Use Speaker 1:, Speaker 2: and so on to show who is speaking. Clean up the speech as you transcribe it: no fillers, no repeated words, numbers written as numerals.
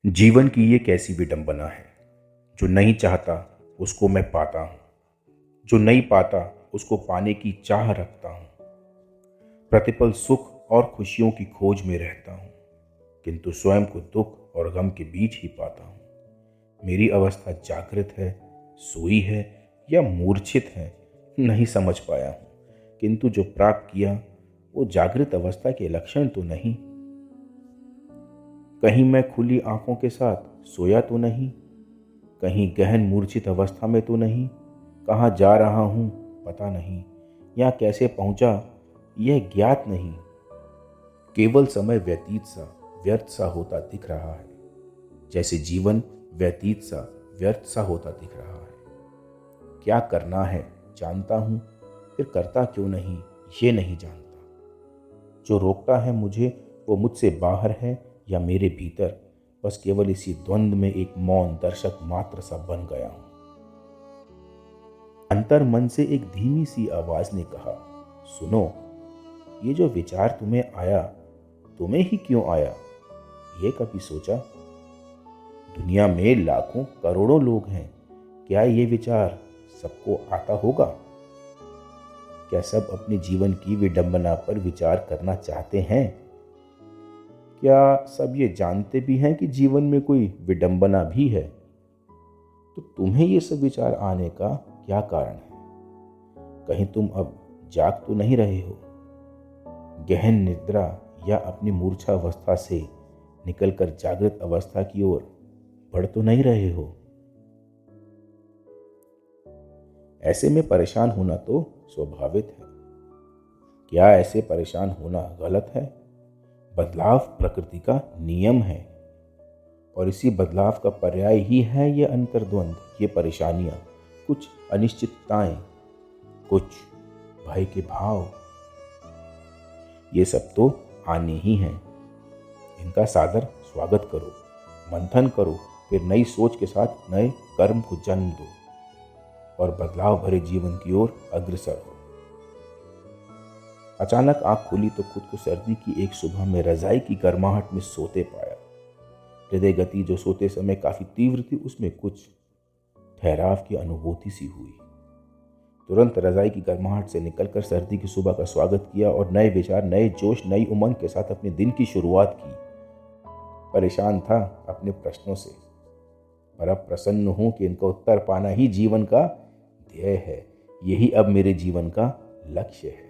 Speaker 1: जीवन की ये कैसी विडंबना है। जो नहीं चाहता उसको मैं पाता हूँ, जो नहीं पाता उसको पाने की चाह रखता हूँ। प्रतिपल सुख और खुशियों की खोज में रहता हूँ, किंतु स्वयं को दुख और गम के बीच ही पाता हूँ। मेरी अवस्था जागृत है, सोई है या मूर्छित है, नहीं समझ पाया हूँ। किंतु जो प्राप्त किया वो जागृत अवस्था के लक्षण तो नहीं। कहीं मैं खुली आंखों के साथ सोया तो नहीं, कहीं गहन मूर्छित अवस्था में तो नहीं। कहाँ जा रहा हूँ पता नहीं, या कैसे पहुंचा यह ज्ञात नहीं। केवल समय व्यतीत सा व्यर्थ सा होता दिख रहा है, जैसे जीवन व्यतीत सा व्यर्थ सा होता दिख रहा है। क्या करना है जानता हूँ, फिर करता क्यों नहीं ये नहीं जानता। जो रोकता है मुझे वो मुझसे बाहर है या मेरे भीतर। बस केवल इसी द्वंद्व में एक मौन दर्शक मात्र सा बन गया हूं। अंतर मन से एक धीमी सी आवाज ने कहा, सुनो, ये जो विचार तुम्हें आया, तुम्हें ही क्यों आया, ये कभी सोचा? दुनिया में लाखों करोड़ों लोग हैं, क्या ये विचार सबको आता होगा? क्या सब अपने जीवन की विडंबना पर विचार करना चाहते हैं? क्या सब ये जानते भी हैं कि जीवन में कोई विडंबना भी है? तो तुम्हें ये सब विचार आने का क्या कारण है? कहीं तुम अब जाग तो नहीं रहे हो? गहन निद्रा या अपनी मूर्छा अवस्था से निकलकर जागृत अवस्था की ओर बढ़ तो नहीं रहे हो? ऐसे में परेशान होना तो स्वाभाविक है। क्या ऐसे परेशान होना गलत है? बदलाव प्रकृति का नियम है, और इसी बदलाव का पर्याय ही है ये अंतर्द्वंद, ये परेशानियां, कुछ अनिश्चितताएं, कुछ भय के भाव। ये सब तो आने ही हैं। इनका सादर स्वागत करो, मंथन करो, फिर नई सोच के साथ नए कर्म को जन्म दो और बदलाव भरे जीवन की ओर अग्रसर हो। अचानक आंख खुली तो खुद को सर्दी की एक सुबह में रजाई की गर्माहट में सोते पाया। हृदय गति जो सोते समय काफी तीव्र थी, उसमें कुछ ठहराव की अनुभूति सी हुई। तुरंत रजाई की गर्माहट से निकलकर सर्दी की सुबह का स्वागत किया और नए विचार, नए जोश, नई उमंग के साथ अपने दिन की शुरुआत की। परेशान था अपने प्रश्नों से, पर अब प्रसन्न हूं कि इनका उत्तर पाना ही जीवन का ध्येय है। यही अब मेरे जीवन का लक्ष्य है।